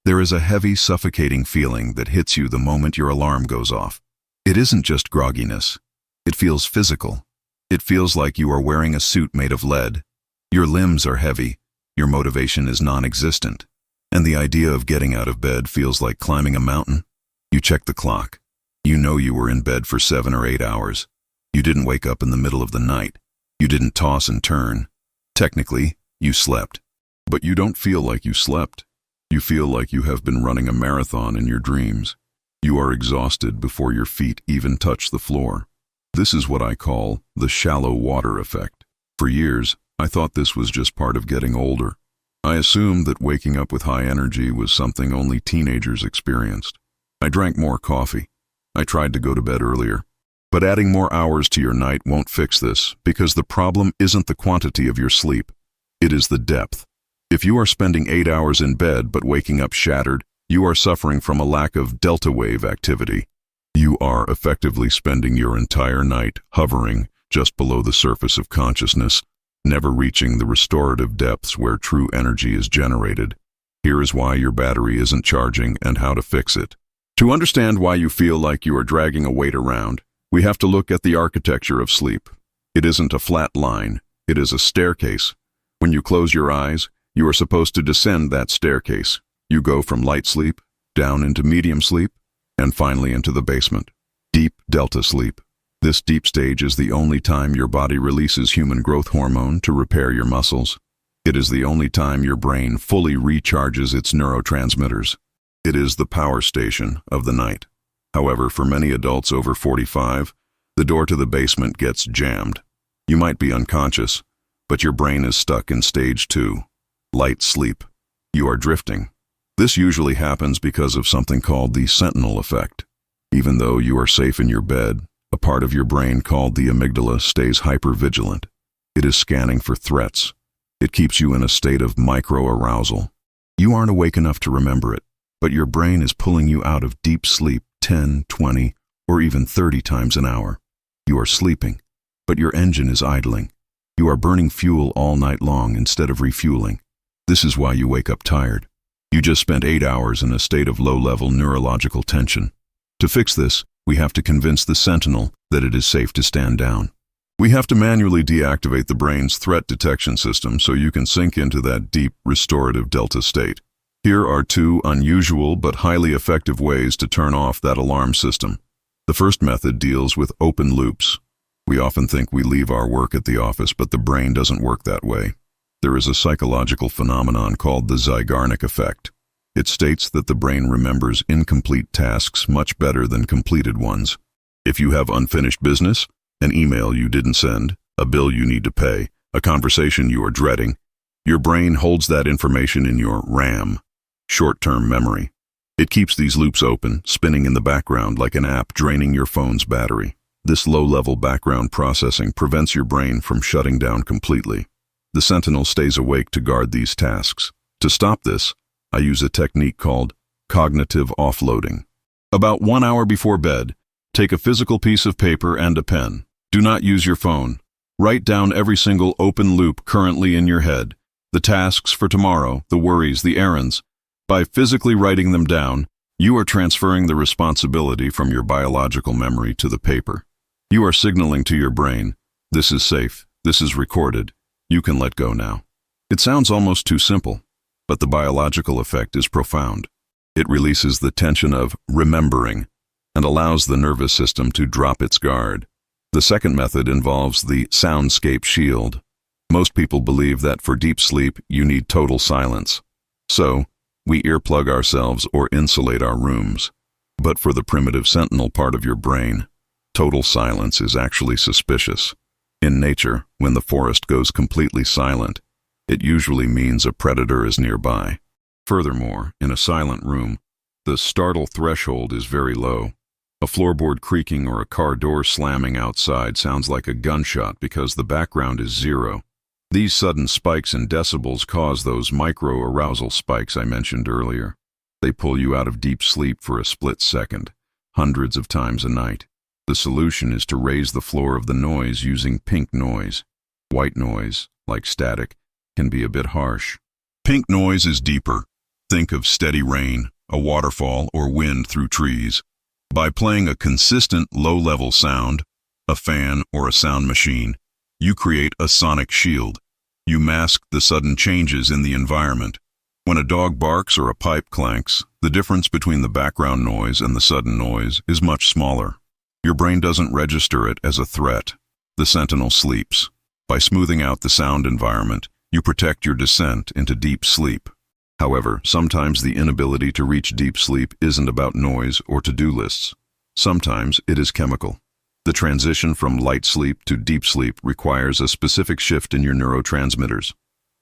There is a heavy, suffocating feeling that hits you the moment your alarm goes off. It isn't just grogginess. It feels physical. It feels like you are wearing a suit made of lead. Your limbs are heavy. Your motivation is non-existent. And the idea of getting out of bed feels like climbing a mountain. You check the clock. You know you were in bed for 7 or 8 hours. You didn't wake up in the middle of the night. You didn't toss and turn. Technically, you slept. But you don't feel like you slept. You feel like you have been running a marathon in your dreams. You are exhausted before your feet even touch the floor. This is what I call the shallow water effect. For years, I thought this was just part of getting older. I assumed that waking up with high energy was something only teenagers experienced. I drank more coffee. I tried to go to bed earlier. But adding more hours to your night won't fix this, because the problem isn't the quantity of your sleep. It is the depth. If you are spending 8 hours in bed but waking up shattered, you are suffering from a lack of delta wave activity. You are effectively spending your entire night hovering just below the surface of consciousness, never reaching the restorative depths where true energy is generated. Here is why your battery isn't charging and how to fix it. To understand why you feel like you are dragging a weight around, we have to look at the architecture of sleep. It isn't a flat line, it is a staircase. When you close your eyes, you are supposed to descend that staircase. You go from light sleep, down into medium sleep, and finally into the basement. Deep delta sleep. This deep stage is the only time your body releases human growth hormone to repair your muscles. It is the only time your brain fully recharges its neurotransmitters. It is the power station of the night. However, for many adults over 45, the door to the basement gets jammed. You might be unconscious, but your brain is stuck in stage 2, light sleep. You are drifting. This usually happens because of something called the Sentinel Effect. Even though you are safe in your bed, a part of your brain called the amygdala stays hyper-vigilant. It is scanning for threats. It keeps you in a state of micro-arousal. You aren't awake enough to remember it, but your brain is pulling you out of deep sleep 10, 20, or even 30 times an hour. You are sleeping, but your engine is idling. You are burning fuel all night long instead of refueling. This is why you wake up tired. You just spent 8 hours in a state of low-level neurological tension. To fix this, we have to convince the sentinel that it is safe to stand down. We have to manually deactivate the brain's threat detection system so you can sink into that deep, restorative delta state. Here are 2 unusual but highly effective ways to turn off that alarm system. The first method deals with open loops. We often think we leave our work at the office, but the brain doesn't work that way. There is a psychological phenomenon called the Zeigarnik effect. It states that the brain remembers incomplete tasks much better than completed ones. If you have unfinished business, an email you didn't send, a bill you need to pay, a conversation you are dreading, your brain holds that information in your RAM, short-term memory. It keeps these loops open, spinning in the background like an app draining your phone's battery. This low-level background processing prevents your brain from shutting down completely. The sentinel stays awake to guard these tasks. To stop this, I use a technique called cognitive offloading. About 1 hour before bed, take a physical piece of paper and a pen. Do not use your phone. Write down every single open loop currently in your head, the tasks for tomorrow, the worries, the errands. By physically writing them down, you are transferring the responsibility from your biological memory to the paper. You are signaling to your brain, this is safe, this is recorded, you can let go now. It sounds almost too simple, but the biological effect is profound. It releases the tension of remembering and allows the nervous system to drop its guard. The second method involves the Soundscape shield. Most people believe that for deep sleep, you need total silence. So, we earplug ourselves or insulate our rooms. But for the primitive sentinel part of your brain, total silence is actually suspicious. In nature, when the forest goes completely silent, it usually means a predator is nearby. Furthermore, in a silent room, the startle threshold is very low. A floorboard creaking or a car door slamming outside sounds like a gunshot because the background is 0. These sudden spikes in decibels cause those micro-arousal spikes I mentioned earlier. They pull you out of deep sleep for a split second, hundreds of times a night. The solution is to raise the floor of the noise using pink noise. White noise, like static, can be a bit harsh. Pink noise is deeper. Think of steady rain, a waterfall, or wind through trees. By playing a consistent low-level sound, a fan or a sound machine, you create a sonic shield. You mask the sudden changes in the environment. When a dog barks or a pipe clanks, the difference between the background noise and the sudden noise is much smaller. Your brain doesn't register it as a threat. The Sentinel sleeps. By smoothing out the sound environment, you protect your descent into deep sleep. However, sometimes the inability to reach deep sleep isn't about noise or to-do lists. Sometimes it is chemical. The transition from light sleep to deep sleep requires a specific shift in your neurotransmitters.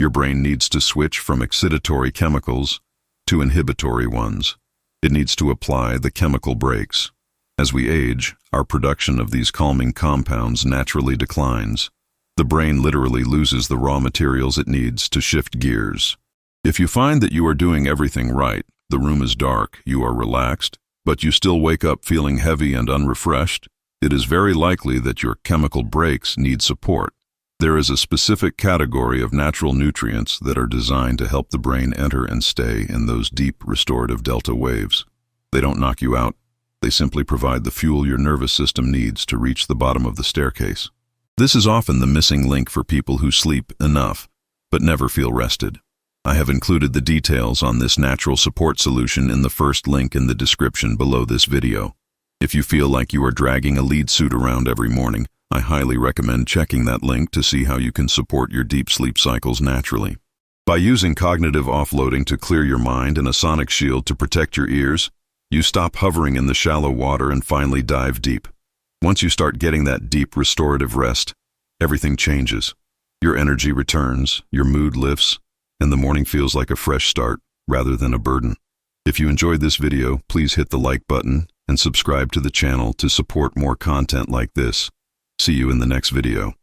Your brain needs to switch from excitatory chemicals to inhibitory ones. It needs to apply the chemical brakes. As we age, our production of these calming compounds naturally declines. The brain literally loses the raw materials it needs to shift gears. If you find that you are doing everything right, the room is dark, you are relaxed, but you still wake up feeling heavy and unrefreshed, it is very likely that your chemical brakes need support. There is a specific category of natural nutrients that are designed to help the brain enter and stay in those deep restorative delta waves. They don't knock you out. They simply provide the fuel your nervous system needs to reach the bottom of the staircase. This is often the missing link for people who sleep enough, but never feel rested. I have included the details on this natural support solution in the first link in the description below this video. If you feel like you are dragging a lead suit around every morning, I highly recommend checking that link to see how you can support your deep sleep cycles naturally. By using cognitive offloading to clear your mind and a sonic shield to protect your ears, you stop hovering in the shallow water and finally dive deep. Once you start getting that deep restorative rest, everything changes. Your energy returns, your mood lifts, and the morning feels like a fresh start rather than a burden. If you enjoyed this video, please hit the like button and subscribe to the channel to support more content like this. See you in the next video.